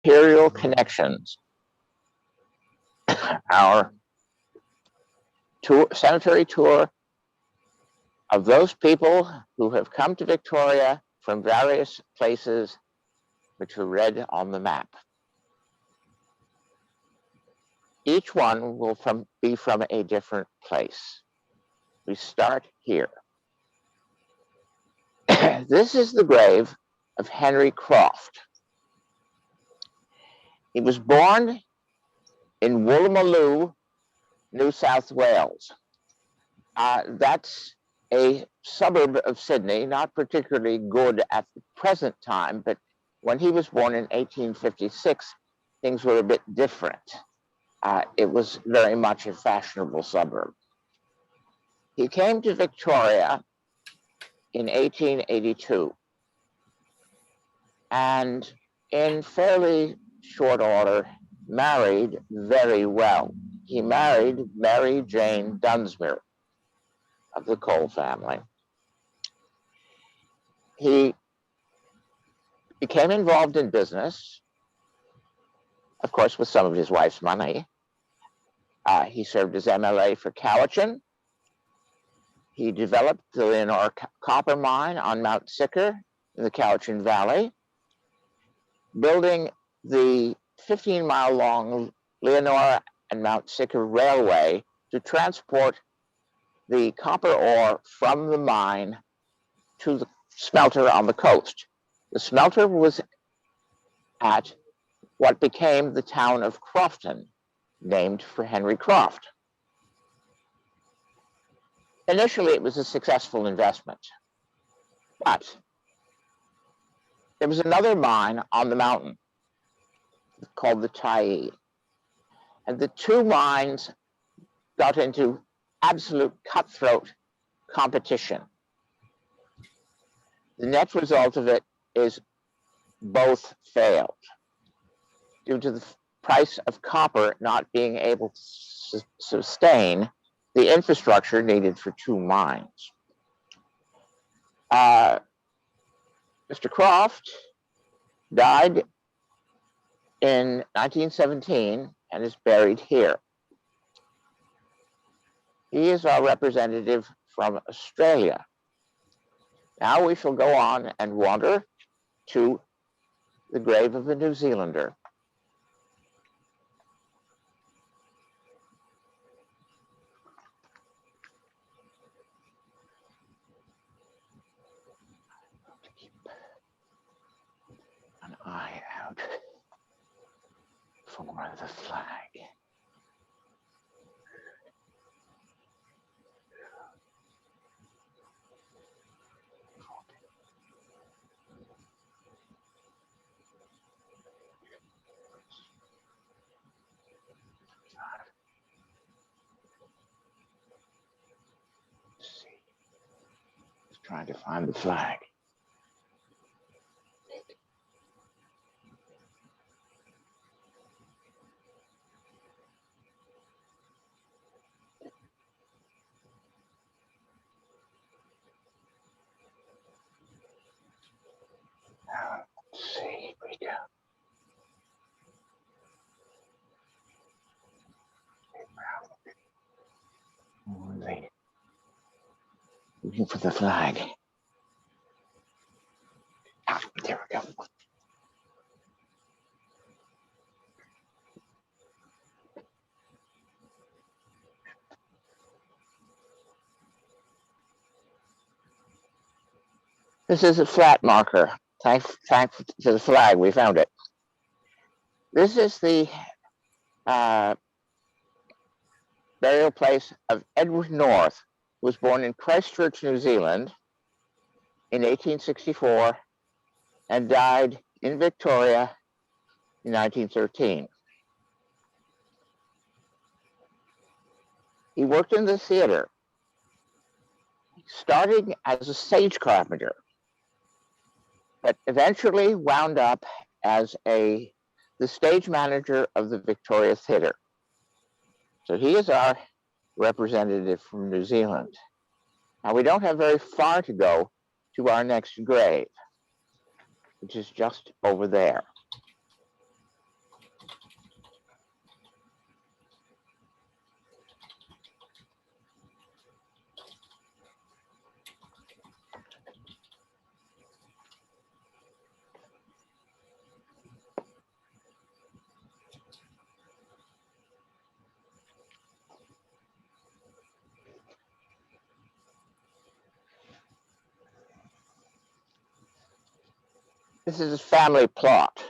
imperial connections, our cemetery tour of those people who have come to Victoria from various places which are read on the map. Each one will be from a different place. We start here. This is the grave of Henry Croft. He was born in Woolloomooloo, New South Wales. That's a suburb of Sydney, not particularly good at the present time, but when he was born in 1856, things were a bit different. It was very much a fashionable suburb. He came to Victoria in 1882, and in fairly short order, married very well. He married Mary Jane Dunsmuir of the Cole family. He became involved in business, of course, with some of his wife's money. He served as MLA for Cowichan. He developed the Leonora copper mine on Mount Sicker in the Cowichan Valley, building the 15-mile-long Leonora and Mount Sicker Railway to transport the copper ore from the mine to the smelter on the coast. The smelter was at what became the town of Crofton, named for Henry Croft. Initially, it was a successful investment, but there was another mine on the mountain called the Tyee, and the two mines got into absolute cutthroat competition. The net result of it is both failed due to the price of copper not being able to sustain the infrastructure needed for two mines. Mr. Croft died in 1917 and is buried here. He is our representative from Australia. Now we shall go on and wander to the grave of a New Zealander. Keep an eye out for the flag. Trying to find the flag. Let's see, here we go. Looking for the flag. There we go. This is a flat marker. Thanks to the flag, we found it. This is the burial place of Edward North, who was born in Christchurch, New Zealand in 1864 and died in Victoria in 1913. He worked in the theater, starting as a stage carpenter, but eventually wound up as the stage manager of the Victoria Theatre. So he is our representative from New Zealand. Now we don't have very far to go to our next grave, which is just over there. This is a family plot,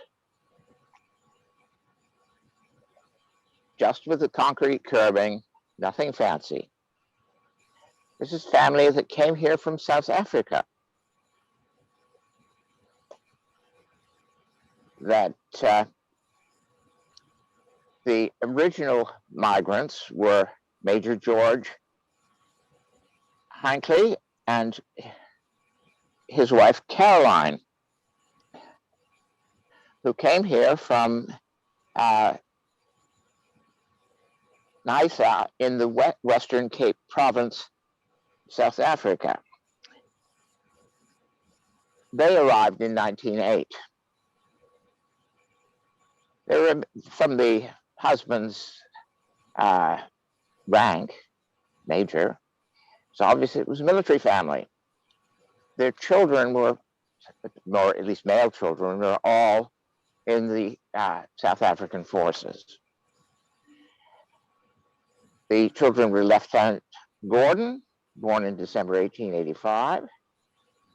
just with the concrete curbing, nothing fancy. This is family that came here from South Africa, that the original migrants were Major George Hinckley and his wife Caroline, who came here from Nyasa in the Western Cape Province, South Africa. They arrived in 1908. They were from the husband's rank, major, so obviously it was a military family. Their children were, or at least male children, were all in the South African forces. The children were Lieutenant Gordon, born in December 1885.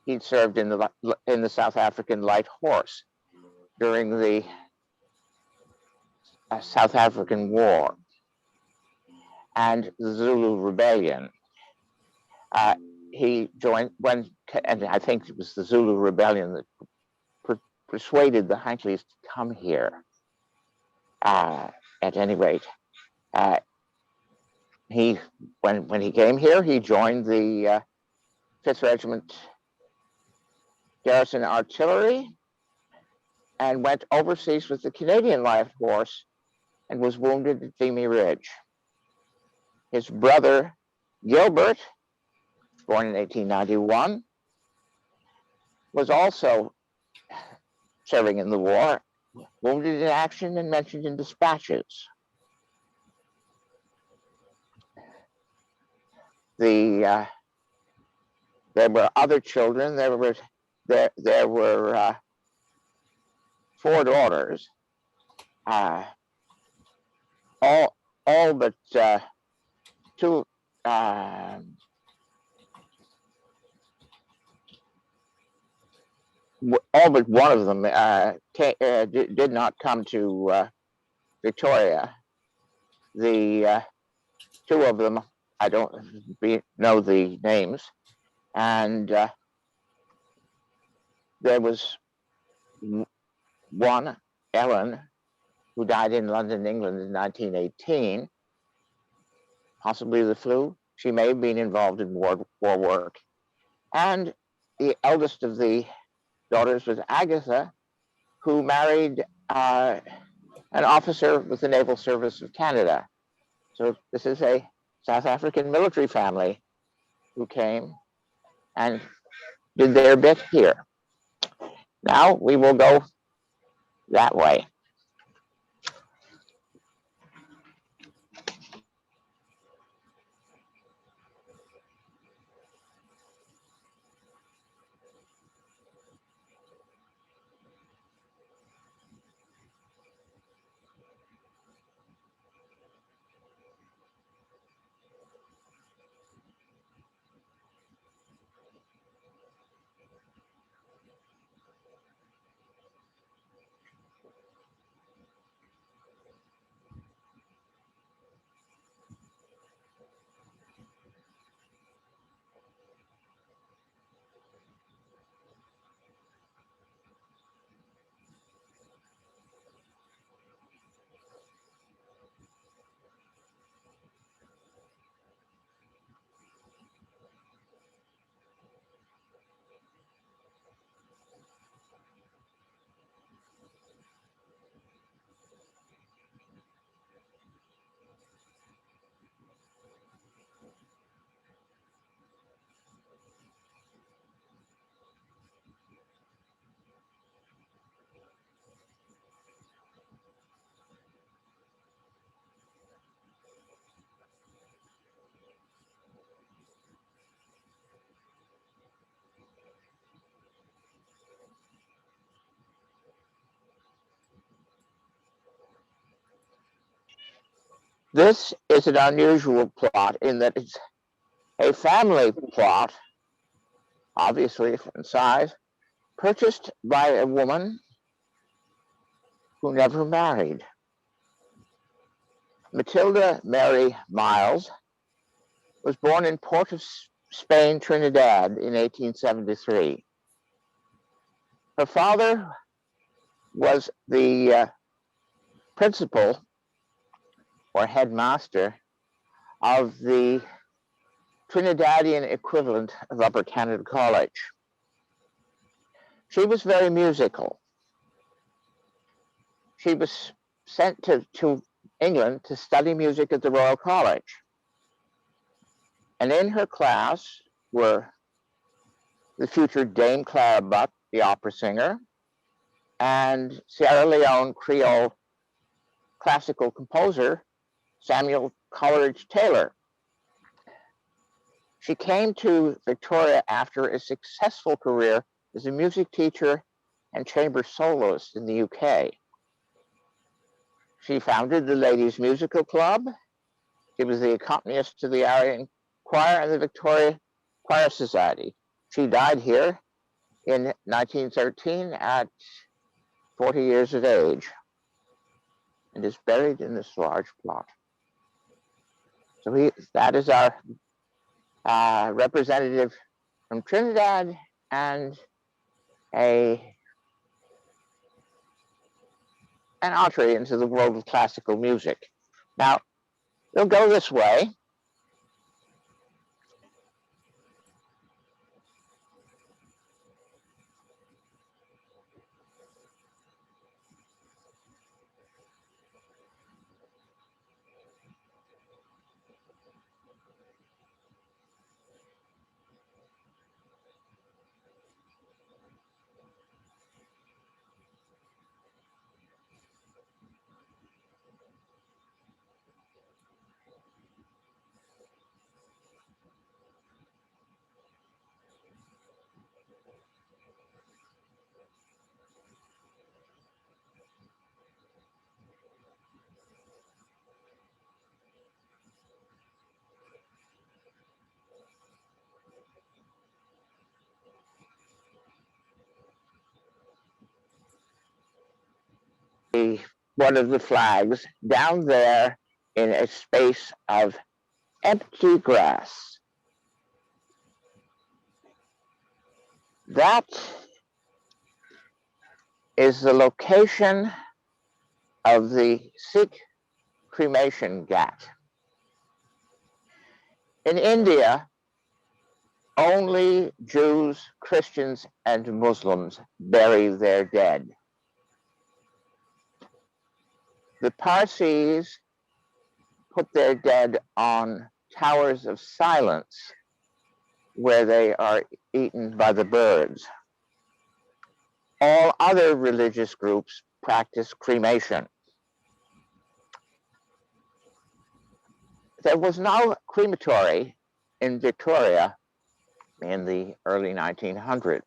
He'd served in the South African Light Horse during the South African War and the Zulu Rebellion. He joined and I think it was the Zulu Rebellion that persuaded the Hinckley's to come here. At any rate, when he came here, he joined the 5th Regiment Garrison Artillery and went overseas with the Canadian Light Horse and was wounded at Vimy Ridge. His brother, Gilbert, born in 1891, was also serving in the war, wounded in action and mentioned in dispatches. There were other children. There were 4 daughters, all but 2. All but one of them did not come to Victoria. The 2 of them, I don't know the names, and there was one, Ellen, who died in London, England in 1918, possibly the flu. She may have been involved in war work. And the eldest of the daughters was Agatha, who married an officer with the Naval Service of Canada. So this is a South African military family who came and did their bit here. Now we will go that way. This is an unusual plot in that it's a family plot, obviously in size, purchased by a woman who never married. Matilda Mary Miles was born in Port of Spain, Trinidad in 1873. Her father was the principal or headmaster of the Trinidadian equivalent of Upper Canada College. She was very musical. She was sent to England to study music at the Royal College. And in her class were the future Dame Clara Buck, the opera singer, and Sierra Leone Creole classical composer Samuel Coleridge Taylor. She came to Victoria after a successful career as a music teacher and chamber soloist in the UK. She founded the Ladies' Musical Club. She was the accompanist to the Aryan Choir and the Victoria Choir Society. She died here in 1913 at 40 years of age and is buried in this large plot. So that is our representative from Trinidad and an entree into the world of classical music. Now, we'll go this way. One of the flags down there in a space of empty grass. That is the location of the Sikh cremation ghat. In India, only Jews, Christians, and Muslims bury their dead. The Parsis put their dead on towers of silence where they are eaten by the birds. All other religious groups practice cremation. There was no crematory in Victoria in the early 1900s.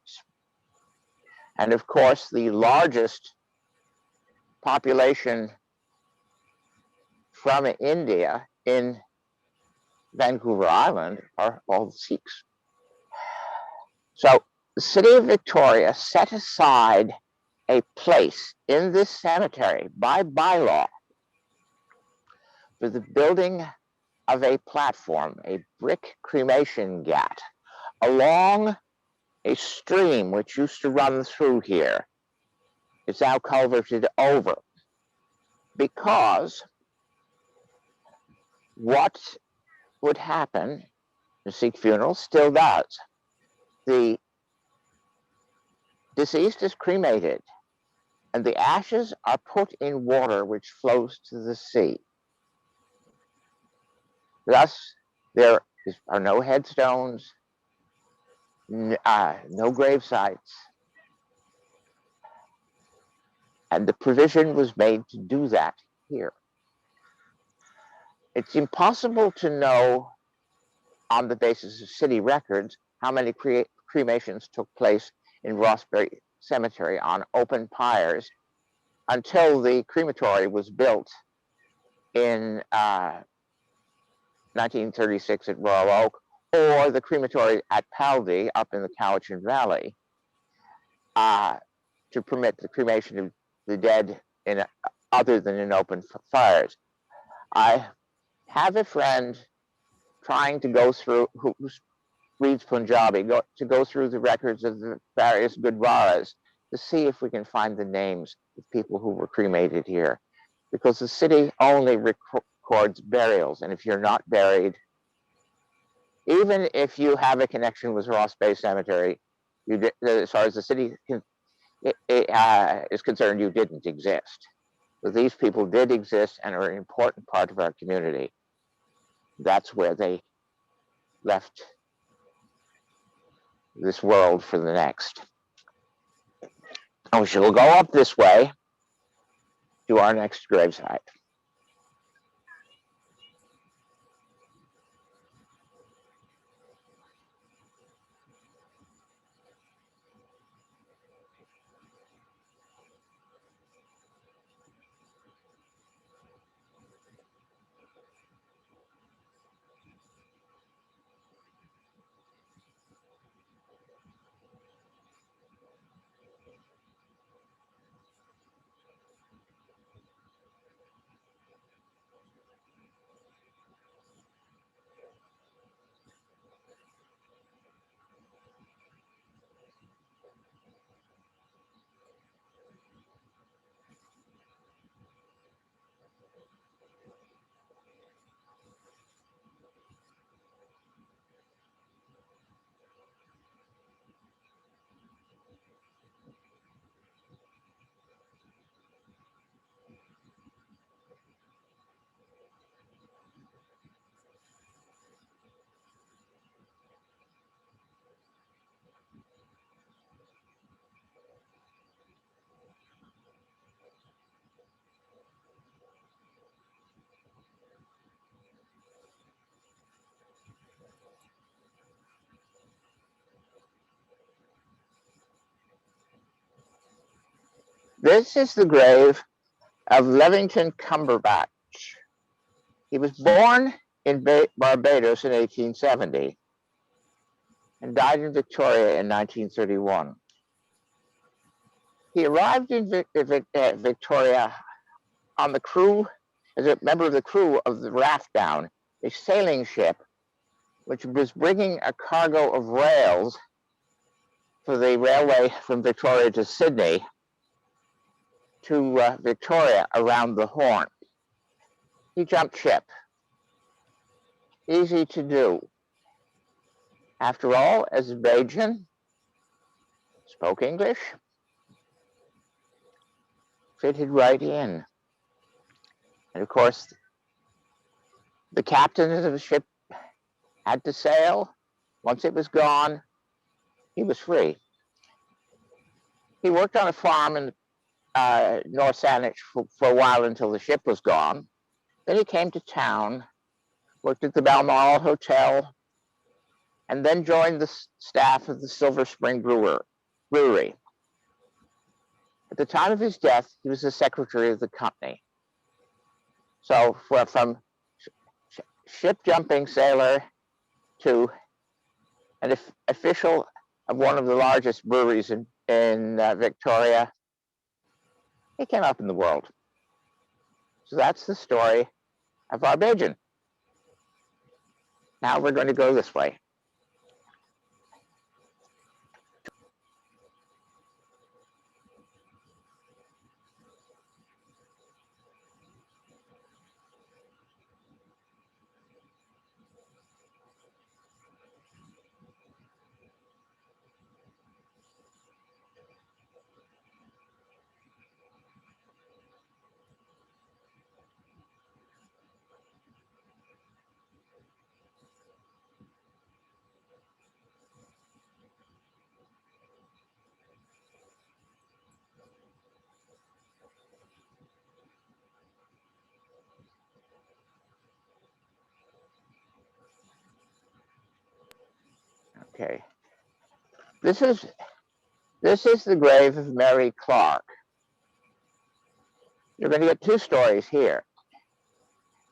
And of course, the largest population from India in Vancouver Island are all Sikhs. So the city of Victoria set aside a place in this cemetery by bylaw for the building of a platform, a brick cremation ghat, along a stream which used to run through here. It's now culverted over because what would happen, the Sikh funeral still does. The deceased is cremated and the ashes are put in water which flows to the sea. Thus, there are no headstones, no grave sites, and the provision was made to do that here. It's impossible to know on the basis of city records how many cremations took place in Rossbury Cemetery on open pyres until the crematory was built in 1936 at Royal Oak, or the crematory at Paldie up in the Cowichan Valley. to permit the cremation of the dead in other than in open fires. I have a friend trying to go through, who reads Punjabi, to go through the records of the various gurdwaras to see if we can find the names of people who were cremated here. Because the city only records burials, and if you're not buried, even if you have a connection with Ross Bay Cemetery, as far as the city is concerned, you didn't exist. But these people did exist and are an important part of our community. That's where they left this world for the next. And we shall go up this way to our next gravesite. This is the grave of Levington Cumberbatch. He was born in Barbados in 1870 and died in Victoria in 1931. He arrived in Victoria on the crew, as a member of the crew of the Rathdown, a sailing ship which was bringing a cargo of rails for the railway from Victoria to Sydney to Victoria around the Horn. He jumped ship. Easy to do. After all, as a Bajan, spoke English, fitted right in. And of course, the captain of the ship had to sail. Once it was gone, he was free. He worked on a farm in North Saanich for a while until the ship was gone. Then he came to town, worked at the Balmoral Hotel, and then joined the staff of the Silver Spring Brewery. At the time of his death, he was the secretary of the company. So from ship jumping sailor to an official of one of the largest breweries in Victoria, he came up in the world. So that's the story of our Bajan. Now we're going to go this way. Okay. This is the grave of Mary Clark. You're going to get two stories here.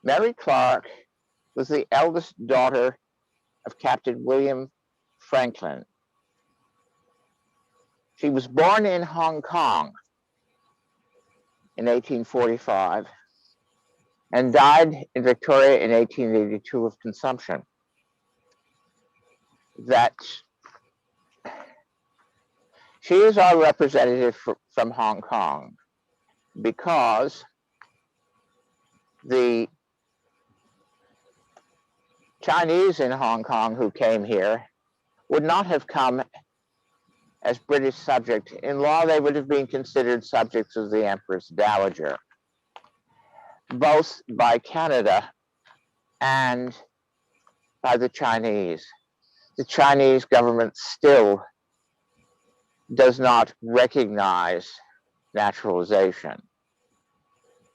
Mary Clark was the eldest daughter of Captain William Franklin. She was born in Hong Kong in 1845 and died in Victoria in 1882 of consumption. That she is our representative from Hong Kong because the Chinese in Hong Kong who came here would not have come as British subjects. In law, they would have been considered subjects of the Empress Dowager, both by Canada and by the Chinese. The Chinese government still does not recognize naturalization,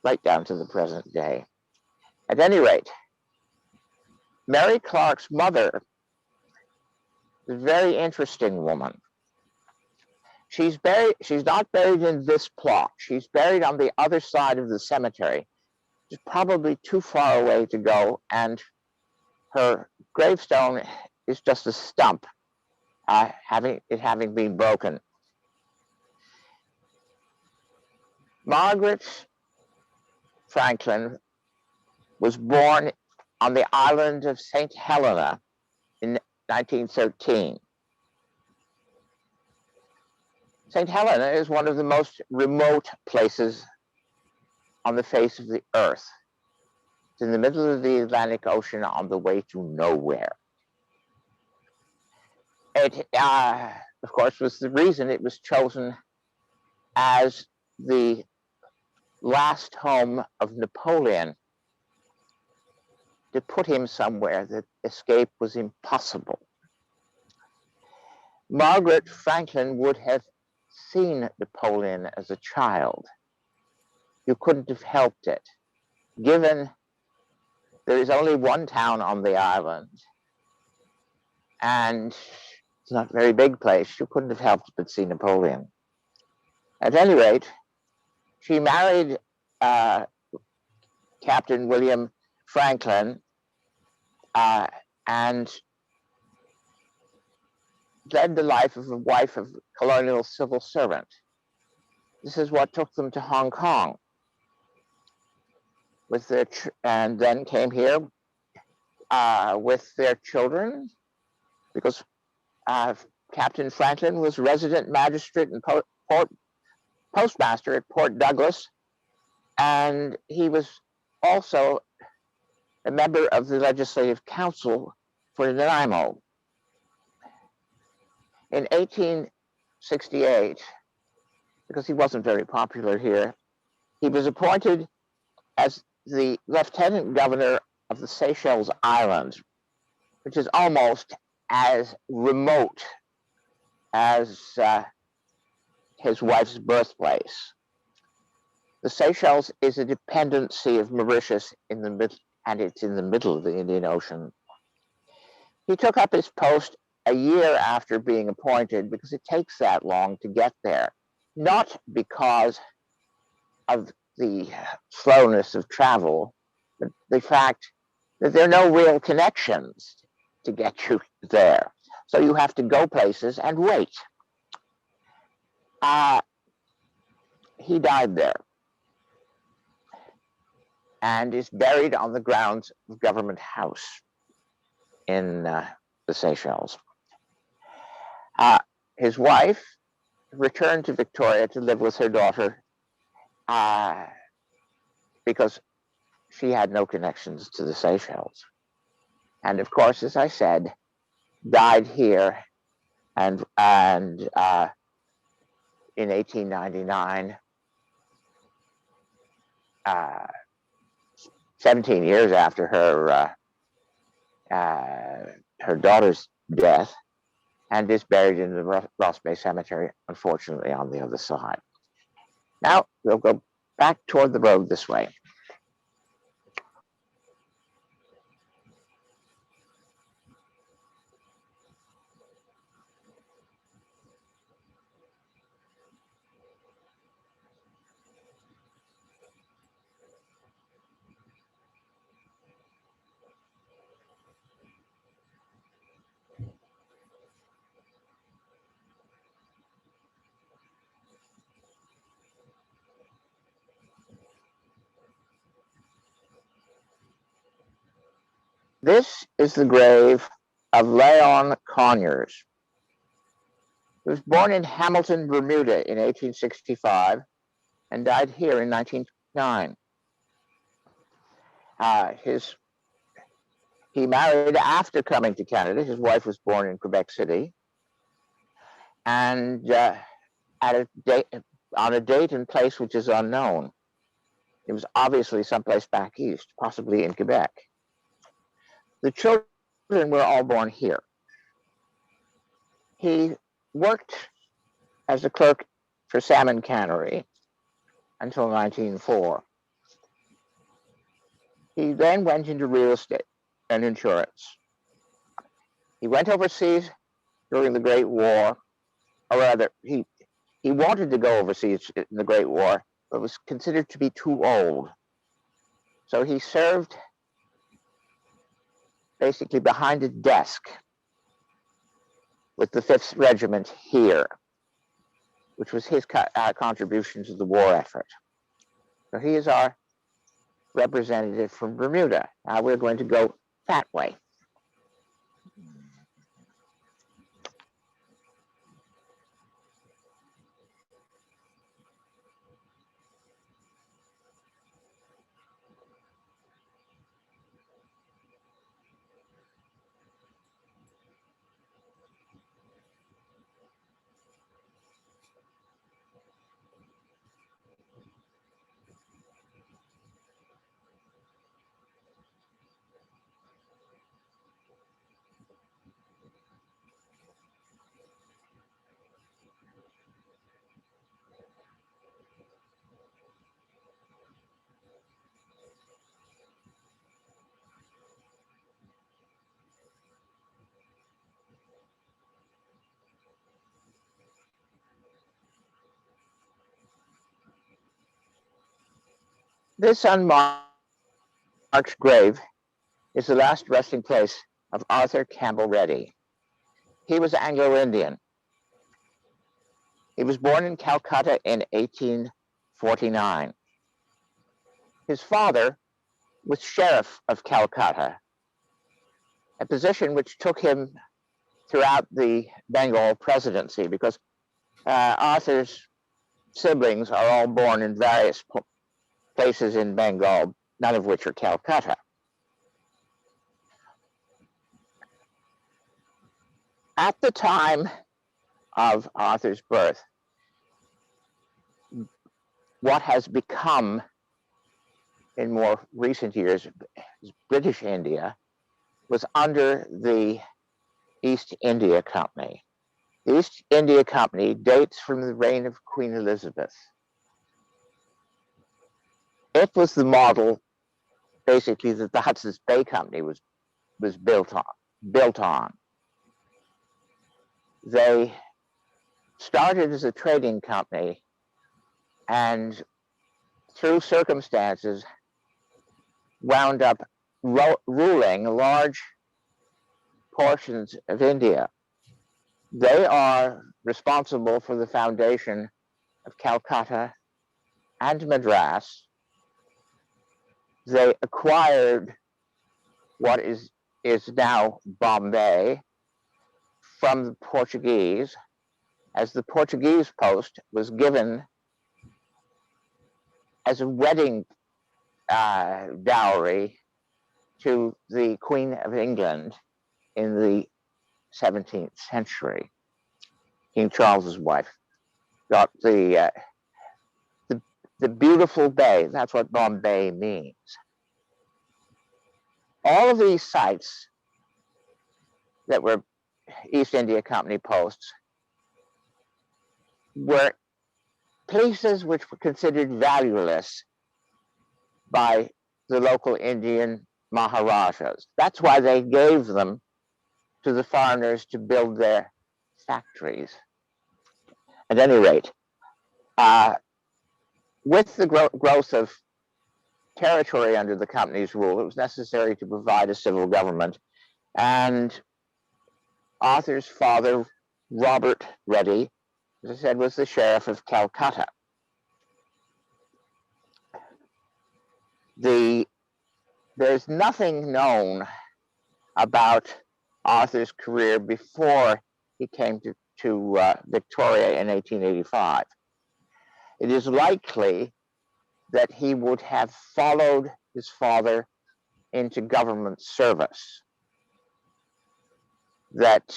right down to the present day. At any rate, Mary Clark's mother is a very interesting woman. She's not buried in this plot. She's buried on the other side of the cemetery. It's probably too far away to go, and her gravestone is just a stump, having been broken. Margaret Franklin was born on the island of St. Helena in 1913. St. Helena is one of the most remote places on the face of the earth. It's in the middle of the Atlantic Ocean on the way to nowhere. It, of course, was the reason it was chosen as the last home of Napoleon, to put him somewhere that escape was impossible. Margaret Franklin would have seen Napoleon as a child. You couldn't have helped it, given there is only one town on the island, and it's not a very big place. You couldn't have helped but see Napoleon. At any rate, she married Captain William Franklin and led the life of a wife of a colonial civil servant. This is what took them to Hong Kong, and then came here with their children, because Captain Franklin was resident magistrate and postmaster at Port Douglas, and he was also a member of the Legislative Council for Nanaimo. In 1868, because he wasn't very popular here, he was appointed as the Lieutenant Governor of the Seychelles Islands, which is almost as remote as his wife's birthplace. The Seychelles is a dependency of Mauritius in the middle, and it's in the middle of the Indian Ocean. He took up his post a year after being appointed because it takes that long to get there, not because of the slowness of travel, but the fact that there are no real connections to get you there. So you have to go places and wait. He died there and is buried on the grounds of Government House in the Seychelles. His wife returned to Victoria to live with her daughter because she had no connections to the Seychelles. And of course, as I said, died here and in 1899, 17 years after her daughter's death, and is buried in the Ross Bay Cemetery, unfortunately, on the other side. Now, we'll go back toward the road this way. This is the grave of Leon Conyers. He was born in Hamilton, Bermuda in 1865 and died here in 1909. He married after coming to Canada. His wife was born in Quebec City. And on a date and place which is unknown. It was obviously someplace back east, possibly in Quebec. The children were all born here. He worked as a clerk for salmon cannery until 1904. He then went into real estate and insurance. He went overseas during the Great War, or rather, he wanted to go overseas in the Great War, but was considered to be too old. So he served basically behind a desk with the 5th Regiment here, which was his contribution to the war effort. So he is our representative from Bermuda. Now we're going to go that way. This unmarked grave is the last resting place of Arthur Campbell Reddy. He was Anglo-Indian. He was born in Calcutta in 1849. His father was Sheriff of Calcutta, a position which took him throughout the Bengal presidency because Arthur's siblings are all born in various places in Bengal, none of which are Calcutta. At the time of Arthur's birth, what has become in more recent years British India was under the East India Company. The East India Company dates from the reign of Queen Elizabeth. It was the model, basically, that the Hudson's Bay Company was built on. They started as a trading company and through circumstances wound up ruling large portions of India. They are responsible for the foundation of Calcutta and Madras. They acquired what is now Bombay from the Portuguese, as the Portuguese post was given as a wedding dowry to the Queen of England in the 17th century. King Charles's wife got the beautiful bay. That's what Bombay means. All of these sites that were East India Company posts were places which were considered valueless by the local Indian Maharajas. That's why they gave them to the foreigners to build their factories. At any rate, with the growth of territory under the company's rule, it was necessary to provide a civil government. And Arthur's father, Robert Reddy, as I said, was the Sheriff of Calcutta. There's nothing known about Arthur's career before he came to Victoria in 1885. It is likely that he would have followed his father into government service, that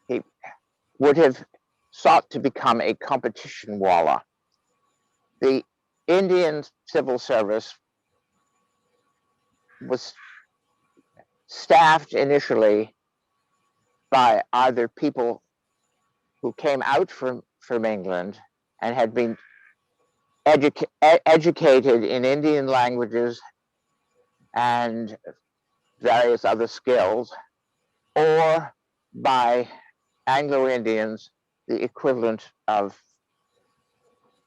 he would have sought to become a competition walla. The Indian civil service was staffed initially by either people who came out from England and had been educated in Indian languages and various other skills, or by Anglo-Indians, the equivalent of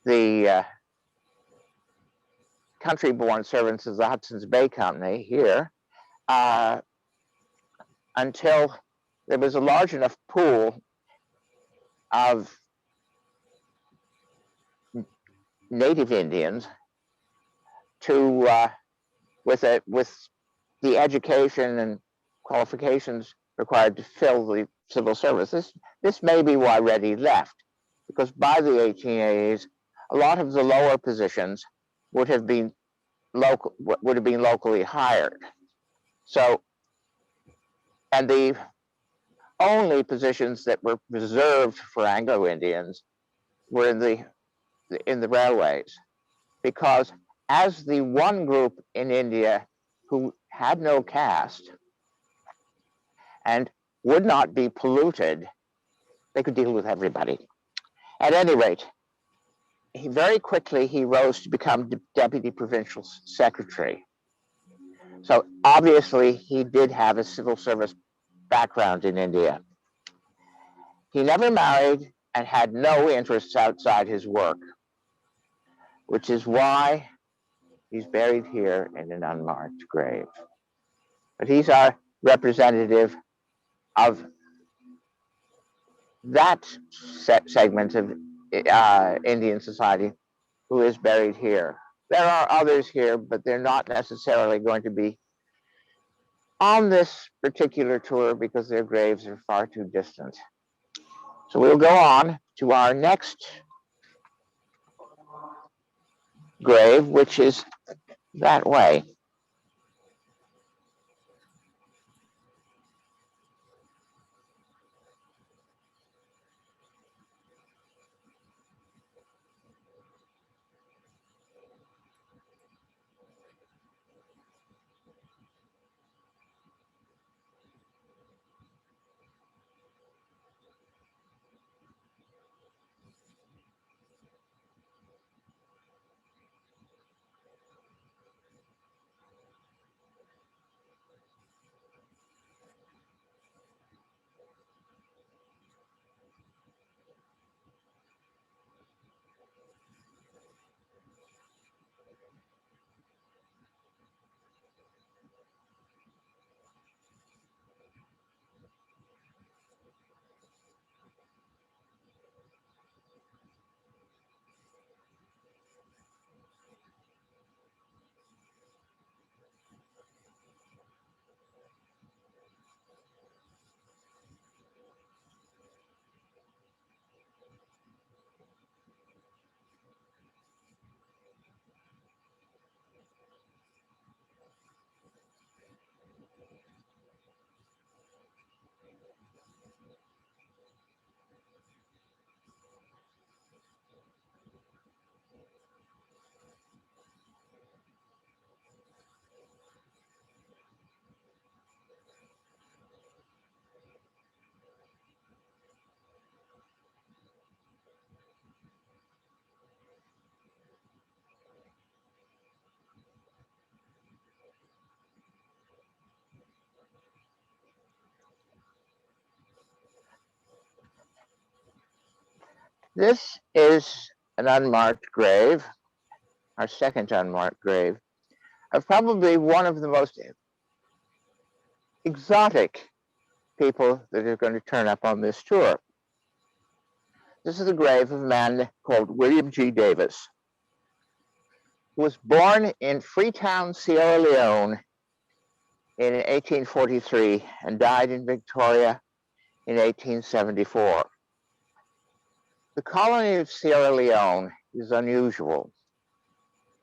the country-born servants of the Hudson's Bay Company here, until there was a large enough pool of native Indians to, with the education and qualifications required to fill the civil service. This may be why Reddy left, because by the 1880s, a lot of the lower positions would have been locally hired. So, and the only positions that were reserved for Anglo-Indians were in the railways, because as the one group in India who had no caste and would not be polluted, they could deal with everybody. At any rate, very quickly he rose to become deputy provincial secretary. So obviously he did have a civil service background in India. He never married and had no interests outside his work, which is why he's buried here in an unmarked grave. But he's our representative of that segment of Indian society who is buried here. There are others here, but they're not necessarily going to be on this particular tour because their graves are far too distant. So we'll go on to our next grave, which is that way. This is an unmarked grave, our second unmarked grave, of probably one of the most exotic people that are going to turn up on this tour. This is the grave of a man called William G. Davis, who was born in Freetown, Sierra Leone in 1843 and died in Victoria in 1874. The colony of Sierra Leone is unusual.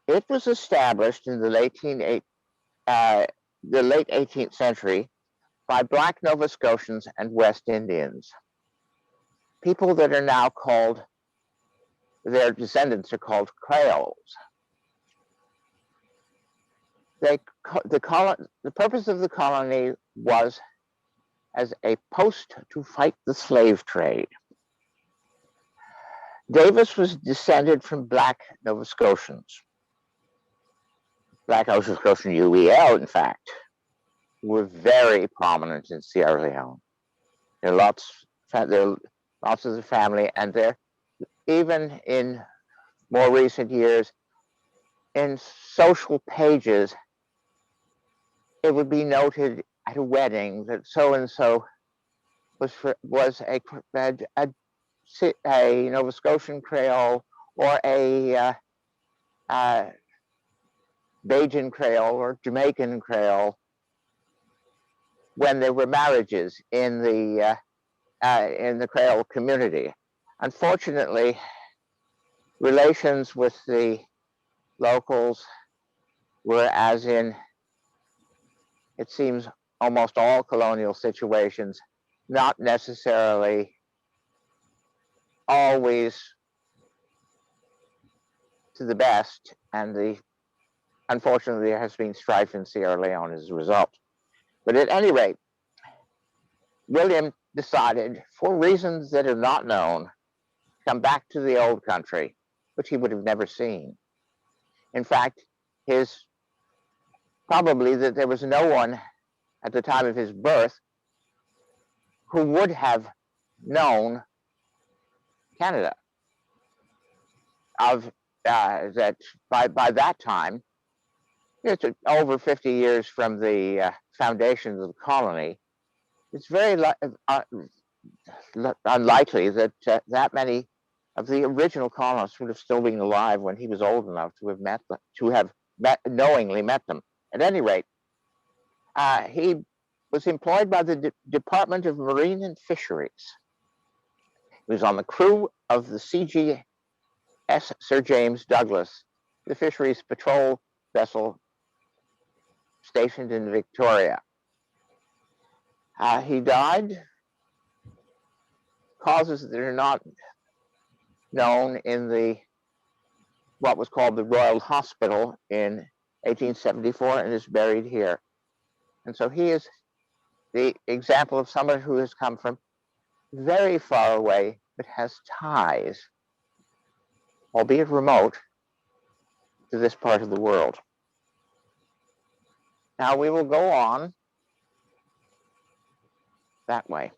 It was established in the late 18th century by Black Nova Scotians and West Indians, people that are now called, their descendants are called Creoles. The purpose of the colony was as a post to fight the slave trade. Davis was descended from Black Nova Scotians. Black Nova Scotian UEL, in fact, were very prominent in Sierra Leone. There are lots of the family, and they're even in more recent years in social pages. It would be noted at a wedding that so and so was a Nova Scotian Creole or a Bajan Creole or Jamaican Creole, when there were marriages in the Creole community. Unfortunately, relations with the locals were, as in, it seems, almost all colonial situations, not necessarily always to the best, and unfortunately there has been strife in Sierra Leone as a result. But at any rate, William decided, for reasons that are not known, to come back to the old country, which he would have never seen. In fact, probably that there was no one at the time of his birth who would have known Canada. That by that time, it's over 50 years from the foundation of the colony. It's very unlikely that that many of the original colonists would have still been alive when he was old enough to have knowingly met them. At any rate, he was employed by the Department of Marine and Fisheries. He was on the crew of the CGS Sir James Douglas, the fisheries patrol vessel stationed in Victoria. He died, causes that are not known, in what was called the Royal Hospital in 1874, and is buried here. And so he is the example of someone who has come from very far away, but has ties, albeit remote, to this part of the world. Now we will go on that way.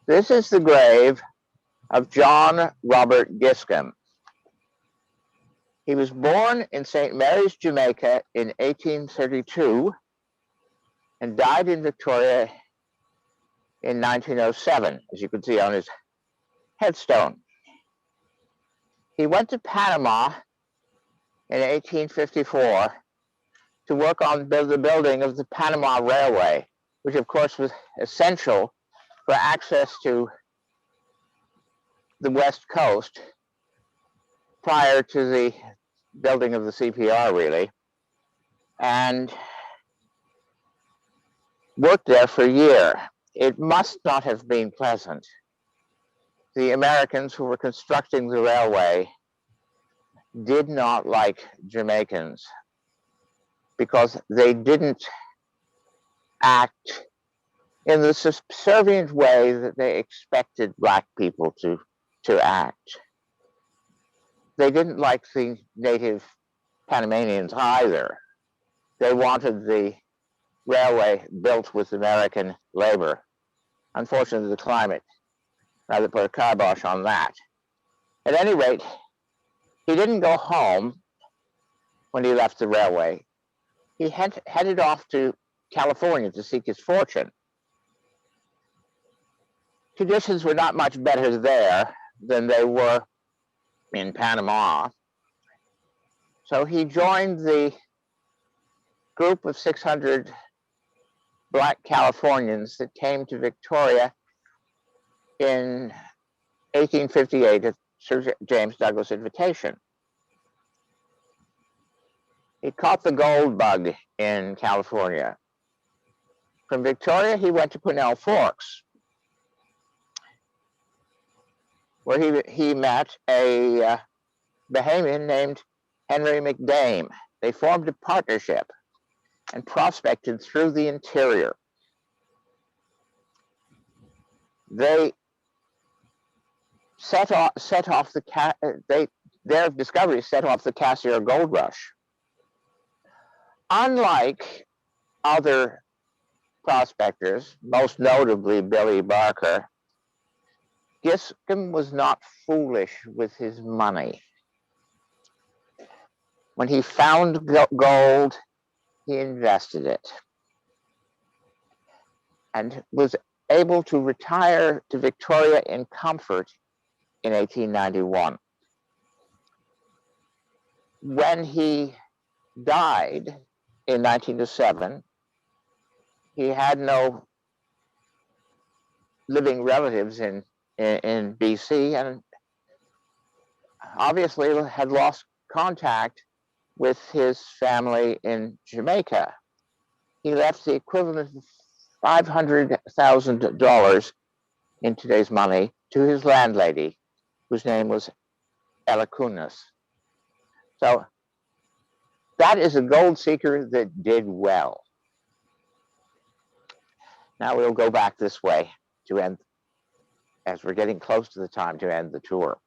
This is the grave of John Robert Giscombe. He was born in St. Mary's, Jamaica in 1832 and died in Victoria in 1907, as you can see on his headstone. He went to Panama in 1854 to work on the building of the Panama Railway, which of course was essential for access to the West Coast prior to the building of the CPR, really, and worked there for a year. It must not have been pleasant. The Americans who were constructing the railway did not like Jamaicans because they didn't act in the subservient way that they expected black people to act. They didn't like the native Panamanians either. They wanted the railway built with American labor. Unfortunately, the climate rather put a kibosh on that. At any rate, he didn't go home when he left the railway. He headed off to California to seek his fortune. Conditions were not much better there than they were in Panama. So he joined the group of 600 black Californians that came to Victoria in 1858 at Sir James Douglas' invitation. He caught the gold bug in California. From Victoria, he went to Pinnell Forks, where he met a Bahamian named Henry McDame. They formed a partnership and prospected through the interior. They their discovery set off the Cassiar Gold Rush. Unlike other prospectors, most notably Billy Barker, Giscombe was not foolish with his money. When he found gold, he invested it and was able to retire to Victoria in comfort in 1891. When he died in 1907, he had no living relatives in BC and obviously had lost contact with his family in Jamaica. He left the equivalent of $500,000 in today's money to his landlady, whose name was Ella Kunis. So that is a gold seeker that did well. Now we'll go back this way to end, as we're getting close to the time to end the tour.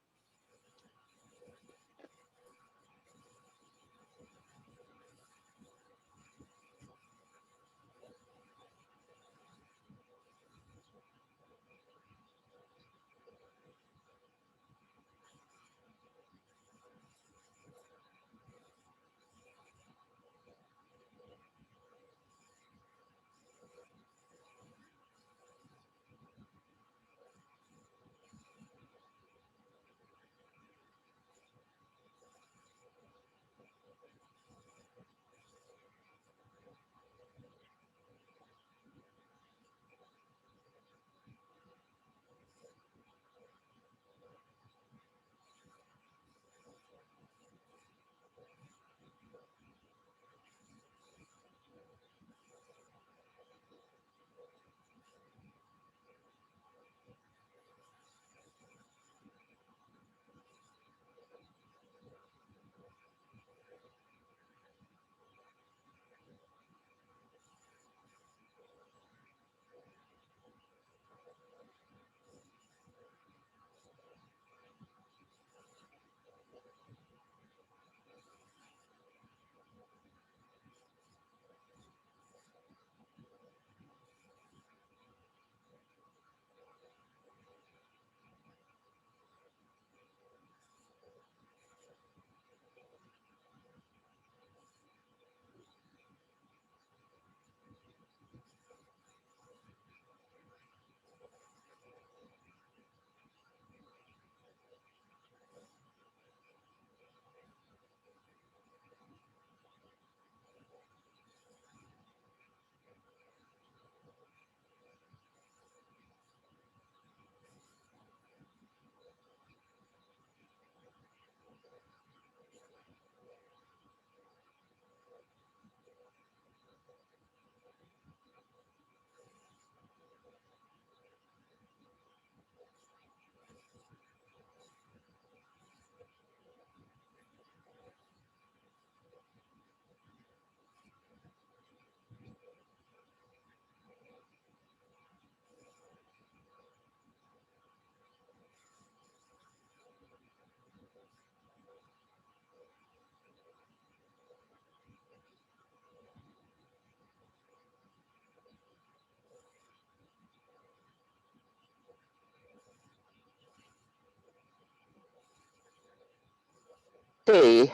see,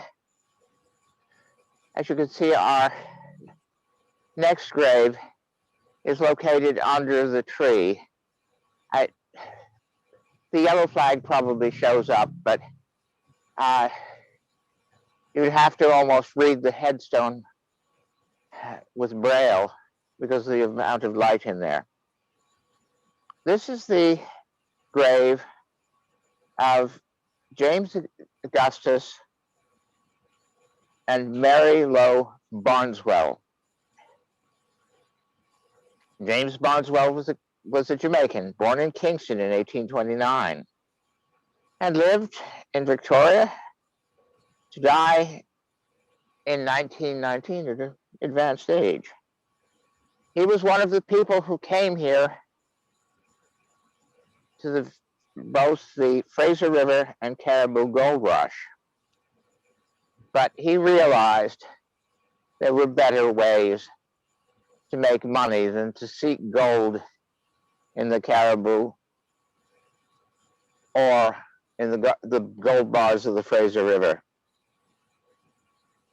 as you can see, our next grave is located under the tree. The yellow flag probably shows up, but you'd have to almost read the headstone with braille because of the amount of light in there. This is the grave of James Augustus and Mary Lowe Barneswell. James Barneswell was a Jamaican, born in Kingston in 1829, and lived in Victoria to die in 1919 at an advanced age. He was one of the people who came here to both the Fraser River and Caribou Gold Rush. But he realized there were better ways to make money than to seek gold in the Caribou or in the gold bars of the Fraser River.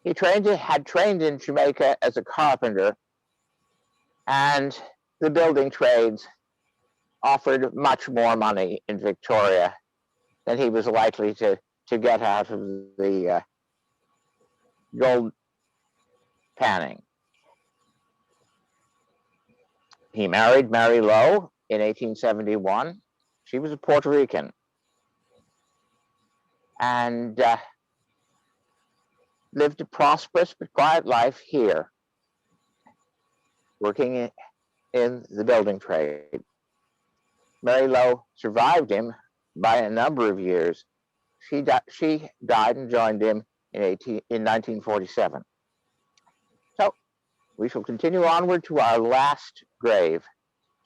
He had trained in Jamaica as a carpenter, and the building trades offered much more money in Victoria than he was likely to get out of the gold panning. He married Mary Lowe in 1871. She was a Puerto Rican, and lived a prosperous but quiet life here, working in the building trade. Mary Lowe survived him by a number of years. She died and joined him in 1947. So we shall continue onward to our last grave,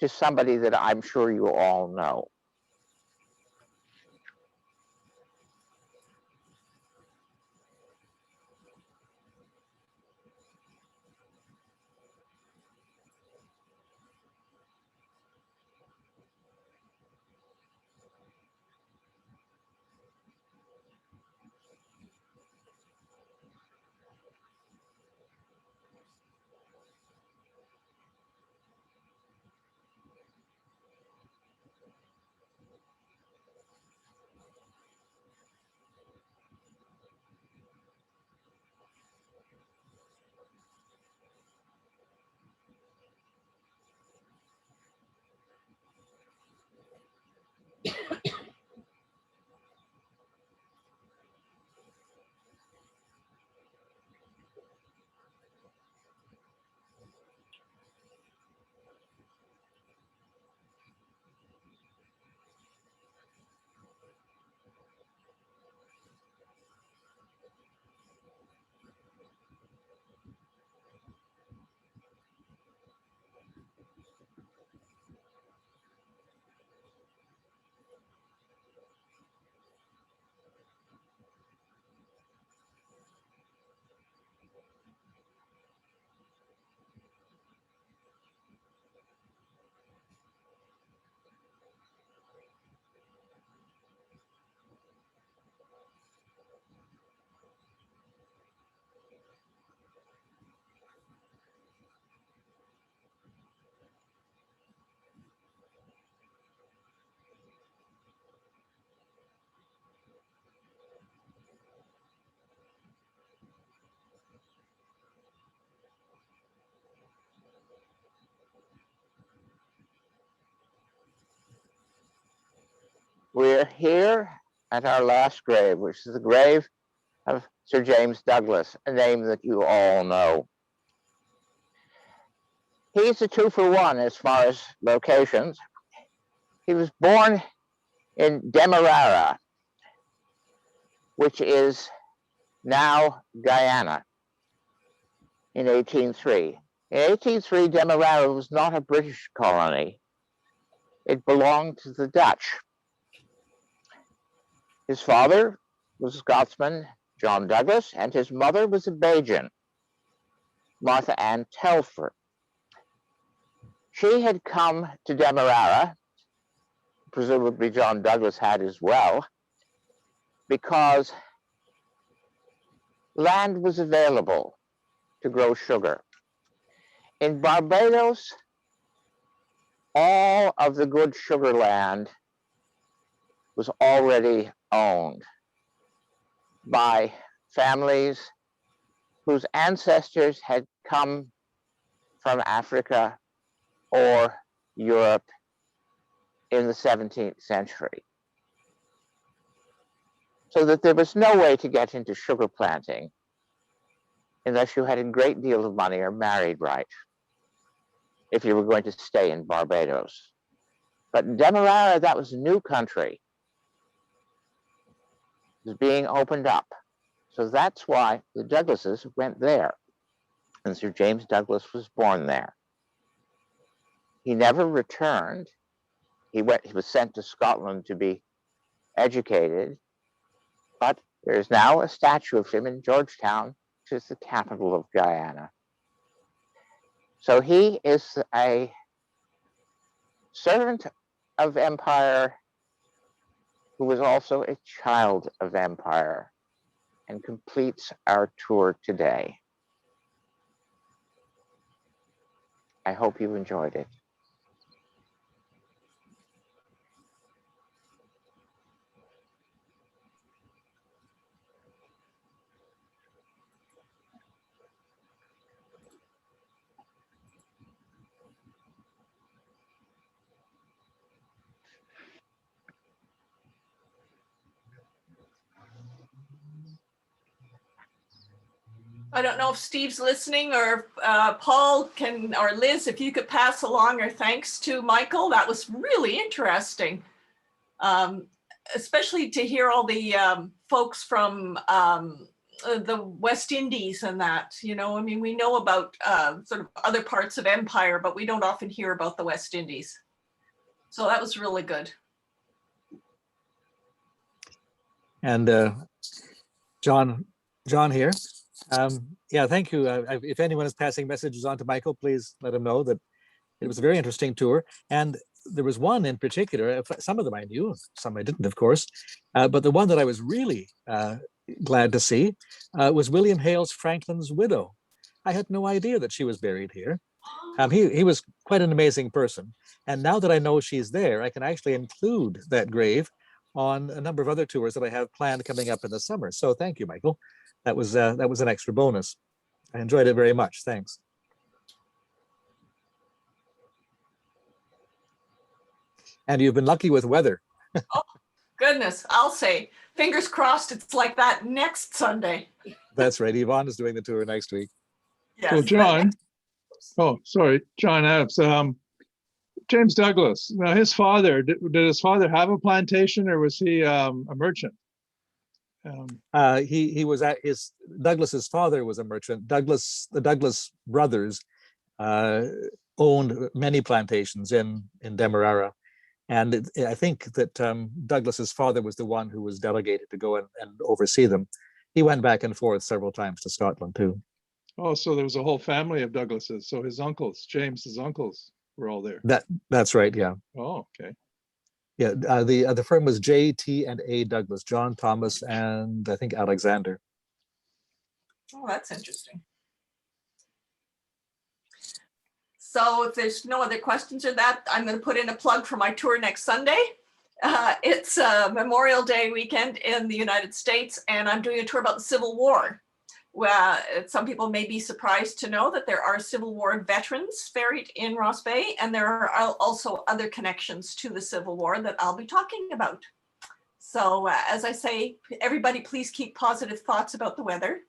to somebody that I'm sure you all know. We're here at our last grave, which is the grave of Sir James Douglas, a name that you all know. He's a 2-for-1 as far as locations. He was born in Demerara, which is now Guyana, in 1803. In 1803, Demerara was not a British colony. It belonged to the Dutch. His father was a Scotsman, John Douglas, and his mother was a Bajan, Martha Ann Telford. She had come to Demerara, presumably John Douglas had as well, because land was available to grow sugar. In Barbados, all of the good sugar land was already owned by families whose ancestors had come from Africa or Europe in the 17th century. So that there was no way to get into sugar planting unless you had a great deal of money or married right, if you were going to stay in Barbados. But in Demerara, that was a new country. It was being opened up. So that's why the Douglases went there. And Sir James Douglas was born there. He never returned. He was sent to Scotland to be educated, but there's now a statue of him in Georgetown, which is the capital of Guyana. So he is a servant of empire who was also a child of empire and completes our tour today. I hope you enjoyed it. I don't know if Steve's listening, or Paul can, or Liz, if you could pass along our thanks to Michael. That was really interesting, especially to hear all the folks from the West Indies and that, you know, I mean, we know about sort of other parts of empire, but we don't often hear about the West Indies. So that was really good. And John here. Yeah, thank you. If anyone is passing messages on to Michael, please let him know that it was a very interesting tour. And there was one in particular, some of them I knew, some I didn't, of course, but the one that I was really glad to see was William Hales Franklin's widow. I had no idea that she was buried here. He was quite an amazing person. And now that I know she's there, I can actually include that grave on a number of other tours that I have planned coming up in the summer. So thank you, Michael. That was an extra bonus. I enjoyed it very much. Thanks. And you've been lucky with weather. Oh, goodness, I'll say. Fingers crossed it's like that next Sunday. That's right. Yvonne is doing the tour next week. Yes. So John, John Adams, James Douglas, now his father, did his father have a plantation, or was he a merchant? He was Douglas's father was a merchant. The Douglas brothers owned many plantations in Demerara. And I think that Douglas's father was the one who was delegated to go and oversee them. He went back and forth several times to Scotland too. Oh, so there was a whole family of Douglases. So his uncles, James's uncles, were all there. That's right. Yeah. Oh, okay. Yeah. The firm was J, T, and A Douglas, John, Thomas, and I think Alexander. Oh, that's interesting. So if there's no other questions or that, I'm going to put in a plug for my tour next Sunday. It's Memorial Day weekend in the United States, and I'm doing a tour about the Civil War. Some people may be surprised to know that there are Civil War veterans buried in Ross Bay, and there are also other connections to the Civil War that I'll be talking about. So as I say, everybody please keep positive thoughts about the weather.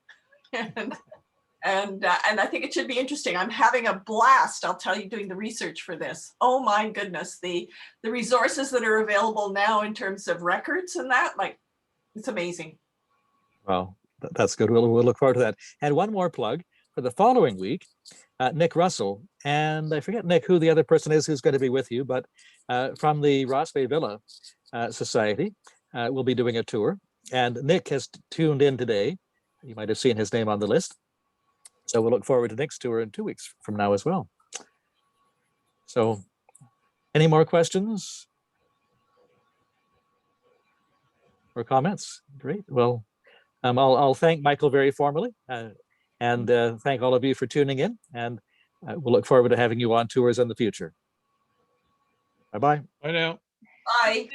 And I think it should be interesting. I'm having a blast, I'll tell you, doing the research for this. Oh my goodness, the resources that are available now in terms of records and that, like, it's amazing. Well, that's good. We'll look forward to that. And one more plug for the following week, Nick Russell, and I forget, Nick, who the other person is who's going to be with you, but from the Ross Bay Villa Society, we'll be doing a tour. And Nick has tuned in today. You might have seen his name on the list. So we'll look forward to Nick's tour in 2 weeks from now as well. So any more questions or comments? Great. Well, I'll thank Michael very formally and thank all of you for tuning in. And we'll look forward to having you on tours in the future. Bye-bye. I know. Bye.